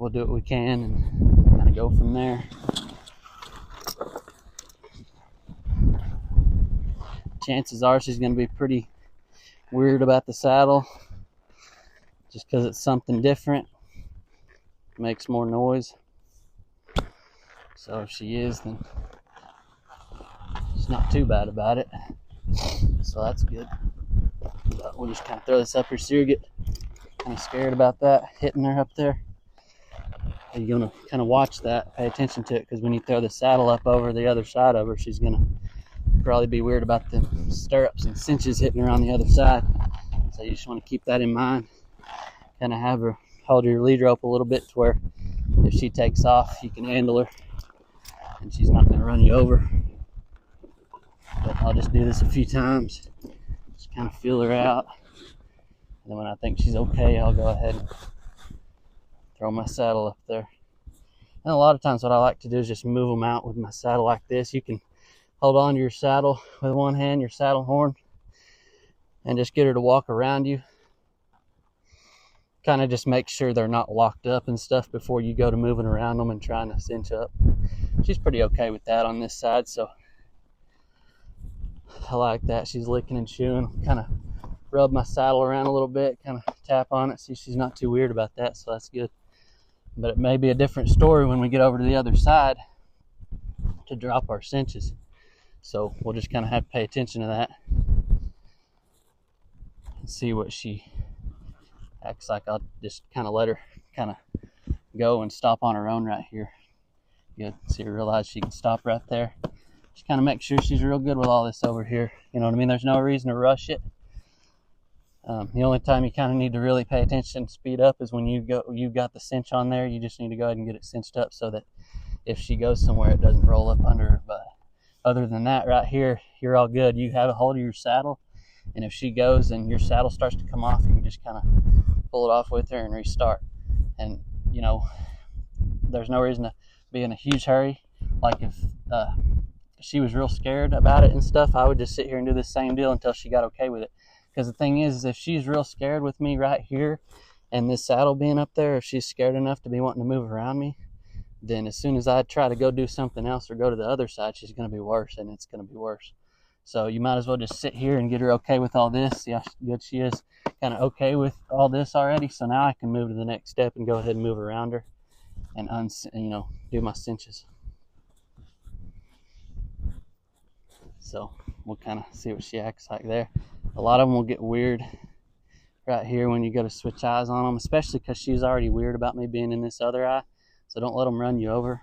we'll do what we can and kind of go from there. Chances are she's going to be pretty weird about the saddle just because it's something different. It makes more noise. So if she is, then she's not too bad about it. So that's good. But we'll just kind of throw this up here so you get kind of scared about that hitting her up there. You're going to kind of watch that, pay attention to it, because when you throw the saddle up over the other side of her, she's going to probably be weird about the stirrups and cinches hitting her on the other side. So you just want to keep that in mind. Kind of have her hold your lead rope a little bit to where if she takes off, you can handle her and she's not going to run you over. But I'll just do this a few times, just kind of feel her out. And then when I think she's okay, I'll go ahead and throw my saddle up there. And a lot of times what I like to do is just move them out with my saddle like this. You can hold on to your saddle with one hand, your saddle horn, and just get her to walk around you. Kind of just make sure they're not locked up and stuff before you go to moving around them and trying to cinch up. She's pretty okay with that on this side, so I like that. She's licking and chewing. Kind of rub my saddle around a little bit, kind of tap on it, see she's not too weird about that, so that's good. But it may be a different story when we get over to the other side to drop our cinches. So we'll just kind of have to pay attention to that and see what she acts like. I'll just kind of let her kind of go and stop on her own right here. Good. See her realize she can stop right there. Just kind of make sure she's real good with all this over here. You know what I mean? There's no reason to rush it. The only time you kind of need to really pay attention, speed up, is when you've got the cinch on there. You just need to go ahead and get it cinched up so that if she goes somewhere, it doesn't roll up under her. But other than that, right here, you're all good. You have a hold of your saddle, and if she goes and your saddle starts to come off, you can just kind of pull it off with her and restart. And you know, there's no reason to be in a huge hurry. Like if she was real scared about it and stuff, I would just sit here and do the same deal until she got okay with it. Because the thing is if she's real scared with me right here and this saddle being up there, if she's scared enough to be wanting to move around me, then as soon as I try to go do something else or go to the other side, she's going to be worse, and it's going to be worse. So you might as well just sit here and get her okay with all this. See how good she is, kind of okay with all this already. So now I can move to the next step and go ahead and move around her and do my cinches. So we'll kind of see what she acts like there. A lot of them will get weird right here when you go to switch eyes on them, especially because she's already weird about me being in this other eye. So don't let them run you over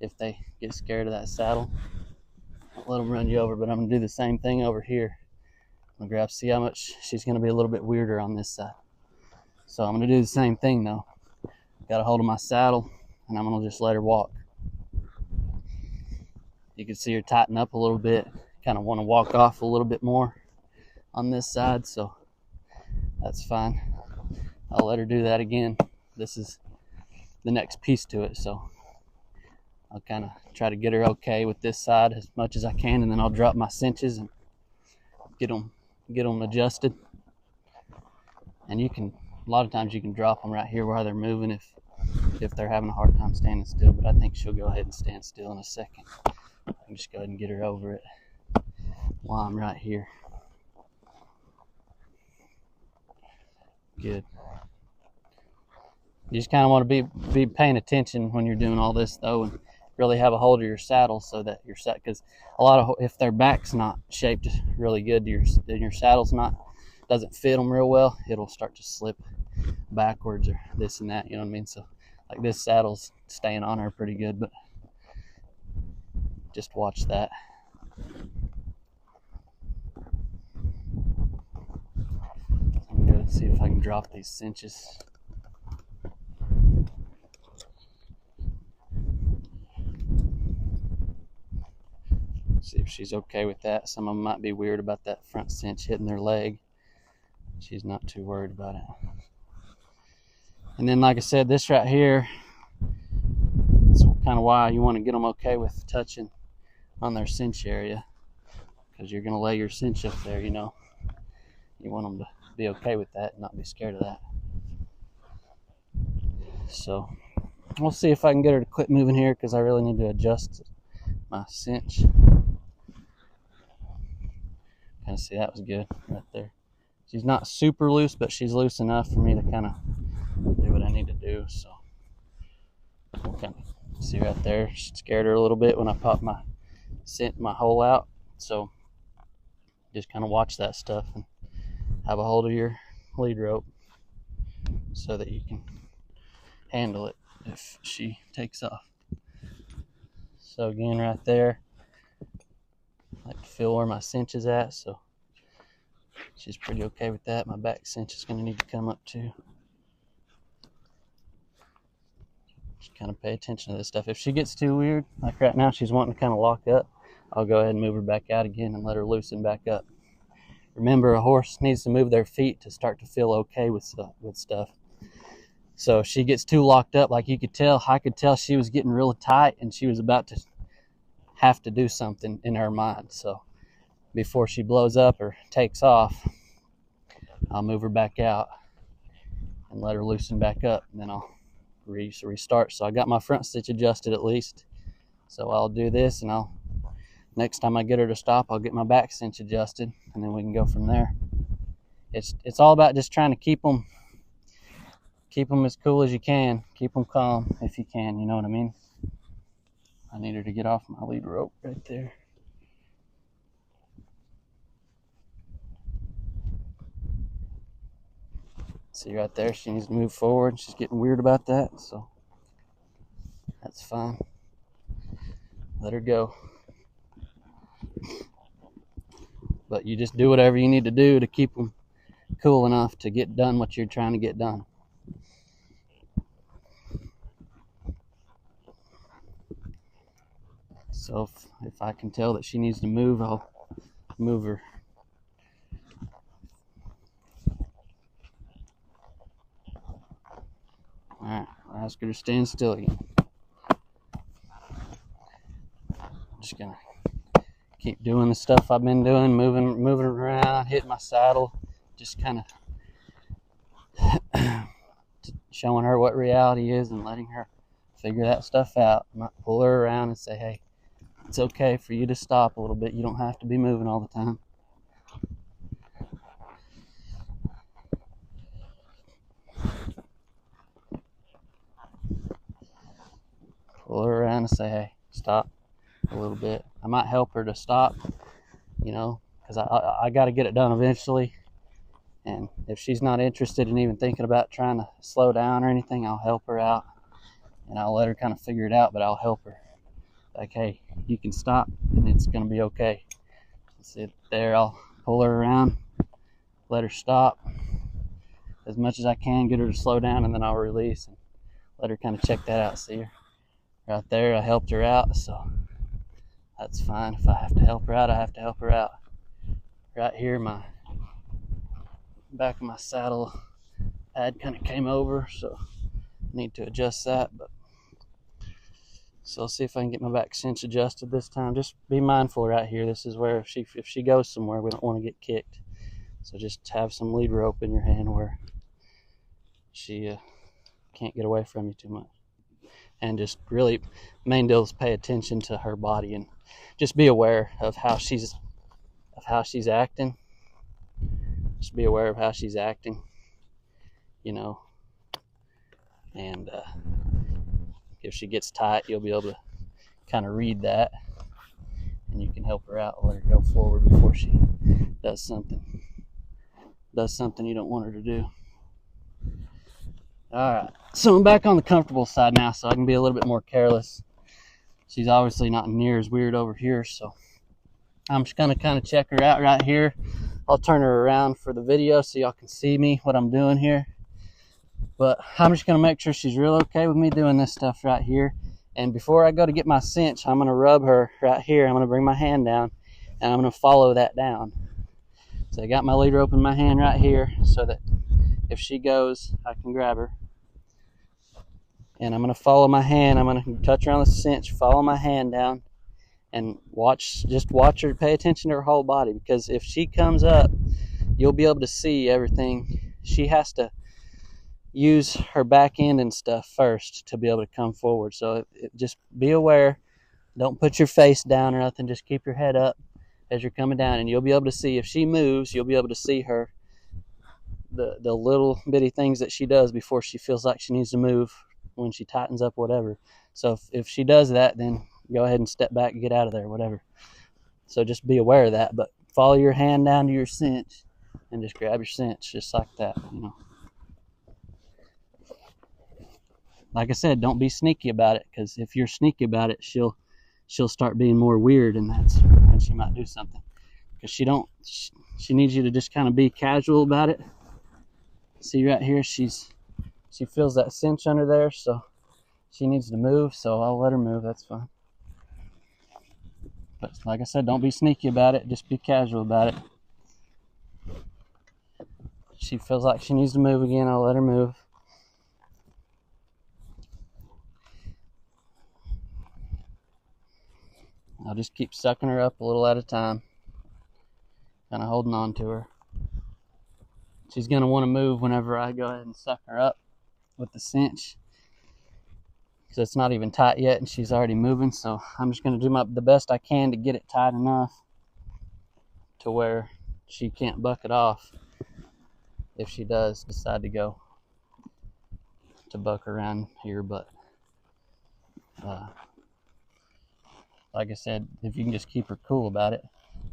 if they get scared of that saddle. Don't let them run you over, but I'm going to do the same thing over here. I'm going to see how much she's going to be a little bit weirder on this side. So I'm going to do the same thing though. Got a hold of my saddle, and I'm going to just let her walk. You can see her tighten up a little bit, kind of want to walk off a little bit more on this side, so that's fine. I'll let her do that again. This is the next piece to it, so I'll kind of try to get her okay with this side as much as I can, and then I'll drop my cinches and get them adjusted. And a lot of times you can drop them right here while they're moving if they're having a hard time standing still, but I think she'll go ahead and stand still in a second. I can just go ahead and get her over it while I'm right here. Good. You just kind of want to be paying attention when you're doing all this though, and really have a hold of your saddle so that your set, because if their back's not shaped really good, your saddle's doesn't fit them real well, it'll start to slip backwards or this and that. You know what I mean? So like this saddle's staying on her pretty good, but just watch that. I'm going to see if I can drop these cinches. See if she's okay with that. Some of them might be weird about that front cinch hitting their leg. She's not too worried about it. And then, like I said, this right here, that's kind of why you want to get them okay with touching on their cinch area, because you're going to lay your cinch up there, you know. You want them to be okay with that and not be scared of that. So we'll see if I can get her to quit moving here, because I really need to adjust my cinch. Kind of see that was good right there. She's not super loose, but she's loose enough for me to kind of do what I need to do. So we'll kind of see right there. Scared her a little bit when I popped my hole out. So just kind of watch that stuff and have a hold of your lead rope so that you can handle it if she takes off. So again, right there, I like to feel where my cinch is at, so she's pretty okay with that. My back cinch is going to need to come up too. Just kind of pay attention to this stuff. If she gets too weird, like right now she's wanting to kind of lock up, I'll go ahead and move her back out again and let her loosen back up. Remember, a horse needs to move their feet to start to feel okay with stuff. So if she gets too locked up, like I could tell she was getting really tight and she was about to have to do something in her mind. So before she blows up or takes off, I'll move her back out and let her loosen back up, and then I'll restart. So I got my front stitch adjusted at least. So I'll do this, and next time I get her to stop, I'll get my back cinch adjusted, and then we can go from there. It's all about just trying to keep them as cool as you can. Keep them calm if you can, you know what I mean? I need her to get off my lead rope right there. See right there, she needs to move forward. She's getting weird about that, so that's fine. Let her go. But you just do whatever you need to do to keep them cool enough to get done what you're trying to get done. So if I can tell that she needs to move, I'll move her. Alright, I'll ask her to stand still again. I'm just gonna keep doing the stuff I've been doing, moving around, hitting my saddle, just kind of showing her what reality is and letting her figure that stuff out. I might pull her around and say, hey, it's okay for you to stop a little bit. You don't have to be moving all the time. Pull her around and say, hey, stop a little bit. I might help her to stop, because I got to get it done eventually. And if she's not interested in even thinking about trying to slow down or anything, I'll help her out. And I'll let her kind of figure it out, but I'll help her. Like, hey, you can stop and it's going to be okay. Sit there, I'll pull her around, let her stop as much as I can, get her to slow down, and then I'll release and let her kind of check that out. See her? Right there, I helped her out, so that's fine. If I have to help her out, I have to help her out. Right here, my back of my saddle pad kind of came over, so I need to adjust that. But so I'll see if I can get my back cinch adjusted this time. Just be mindful right here. This is where if she goes somewhere, we don't want to get kicked. So just have some lead rope in your hand where she can't get away from you too much. And just really, main deal is pay attention to her body and just be aware of how she's acting. Just be aware of how she's acting, and if she gets tight, you'll be able to kind of read that, and you can help her out and let her go forward before she does something you don't want her to do. All right, so I'm back on the comfortable side now, so I can be a little bit more careless. She's obviously not near as weird over here, so I'm just gonna kind of check her out right here. I'll turn her around for the video so y'all can see me, what I'm doing here. But I'm just gonna make sure she's real okay with me doing this stuff right here. And before I go to get my cinch, I'm gonna rub her right here. I'm gonna bring my hand down and I'm gonna follow that down. So I got my lead rope in my hand right here so that if she goes, I can grab her. And I'm gonna follow my hand. I'm gonna touch her on the cinch, follow my hand down, and just watch her, pay attention to her whole body, because if she comes up, you'll be able to see everything. She has to use her back end and stuff first to be able to come forward. So just be aware. Don't put your face down or nothing. Just keep your head up as you're coming down, and you'll be able to see if she moves. You'll be able to see her, the little bitty things that she does before she feels like she needs to move, when she tightens up, whatever. So if she does that, then go ahead and step back and get out of there, whatever. So just be aware of that, but follow your hand down to your cinch and just grab your cinch just like that, you know. Like I said, don't be sneaky about it, because if you're sneaky about it, she'll start being more weird, and that's when she might do something. Because she needs you to just kind of be casual about it. See right here, she feels that cinch under there, so she needs to move, so I'll let her move. That's fine. But like I said, don't be sneaky about it. Just be casual about it. She feels like she needs to move again, I'll let her move. I'll just keep sucking her up a little at a time, kind of holding on to her. She's going to want to move whenever I go ahead and suck her up with the cinch, because it's not even tight yet and she's already moving. So I'm just going to do the best I can to get it tight enough to where she can't buck it off if she does decide to go to buck around here. But like I said, if you can just keep her cool about it.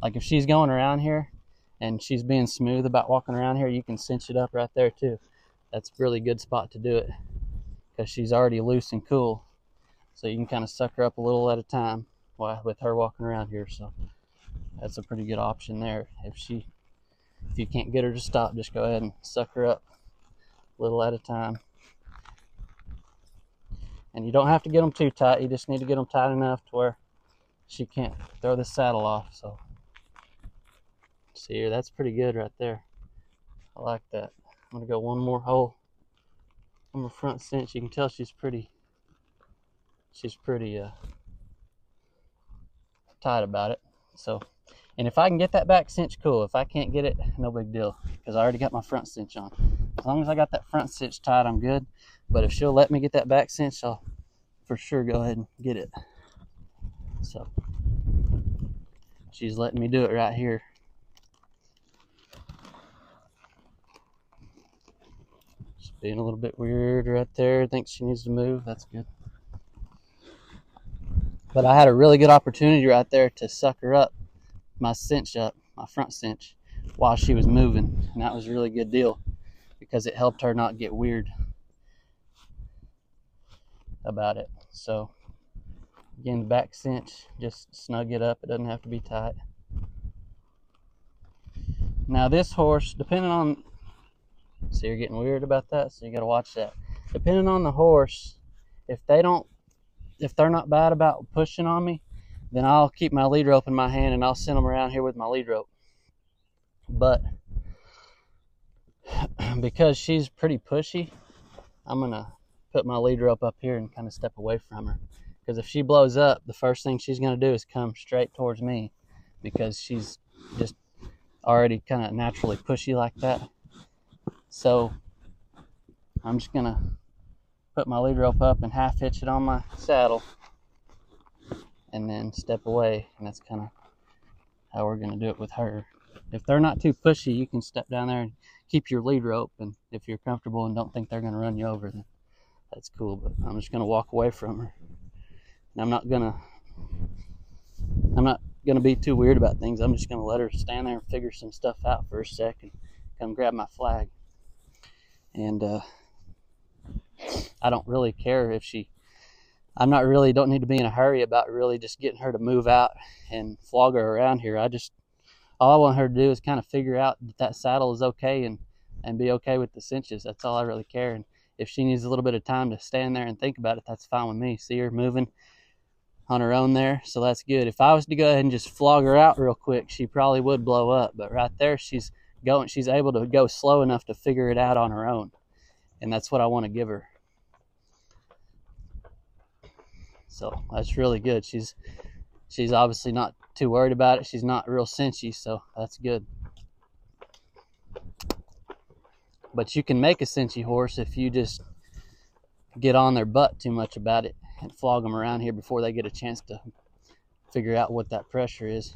Like if she's going around here and she's being smooth about walking around here, you can cinch it up right there too. That's a really good spot to do it, because she's already loose and cool. So you can kind of suck her up a little at a time with her walking around here. So that's a pretty good option there. If you can't get her to stop, just go ahead and suck her up a little at a time. And you don't have to get them too tight. You just need to get them tight enough to where she can't throw the saddle off. So see here, that's pretty good right there. I like that. I'm gonna go one more hole on the front cinch. You can tell she's pretty tight about it. So, and if I can get that back cinch, cool. If I can't get it, no big deal, because I already got my front cinch on. As long as I got that front cinch tight, I'm good. But if she'll let me get that back cinch, I'll for sure go ahead and get it. So she's letting me do it right here. She's being a little bit weird right there. Thinks she needs to move. That's good. But I had a really good opportunity right there to suck her up, my cinch up, my front cinch, while she was moving. And that was a really good deal, because it helped her not get weird about it. So again, back cinch, just snug it up. It doesn't have to be tight. Now this horse, depending on, see, you're getting weird about that, so you got to watch that. Depending on the horse, if they're not bad about pushing on me, then I'll keep my lead rope in my hand and I'll send them around here with my lead rope. But because she's pretty pushy, I'm gonna put my lead rope up here and kind of step away from her. Because if she blows up, the first thing she's gonna do is come straight towards me, because she's just already kind of naturally pushy like that. So I'm just gonna put my lead rope up and half hitch it on my saddle and then step away, and that's kind of how we're going to do it with her. If they're not too pushy, you can step down there and keep your lead rope, and if you're comfortable and don't think they're going to run you over, then that's cool. But I'm just going to walk away from her, and I'm not going to be too weird about things. I'm just going to let her stand there and figure some stuff out for a sec and come grab my flag. And I don't really care if don't need to be in a hurry about really just getting her to move out and flog her around here. All I want her to do is kind of figure out that saddle is okay and be okay with the cinches. That's all I really care. And if she needs a little bit of time to stand there and think about it, that's fine with me. See her moving on her own there, so that's good. If I was to go ahead and just flog her out real quick, she probably would blow up. But right there, she's able to go slow enough to figure it out on her own. And that's what I want to give her. So that's really good. She's obviously not too worried about it. She's not real cinchy, so that's good. But you can make a Cincy horse if you just get on their butt too much about it and flog them around here before they get a chance to figure out what that pressure is.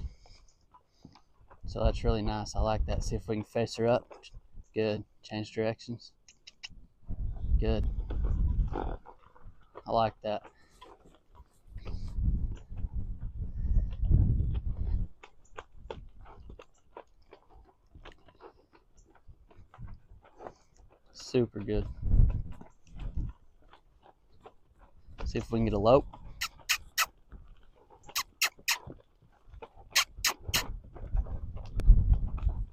So that's really nice. I like that. See if we can face her up. Good. Change directions. Good. I like that. Super good. See if we can get a lope.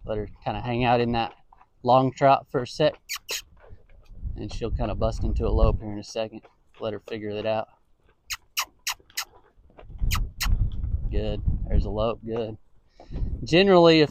Let her kind of hang out in that long trot for a sec, and she'll kind of bust into a lope here in a second. Let her figure that out. Good. There's a lope. Good. Generally, if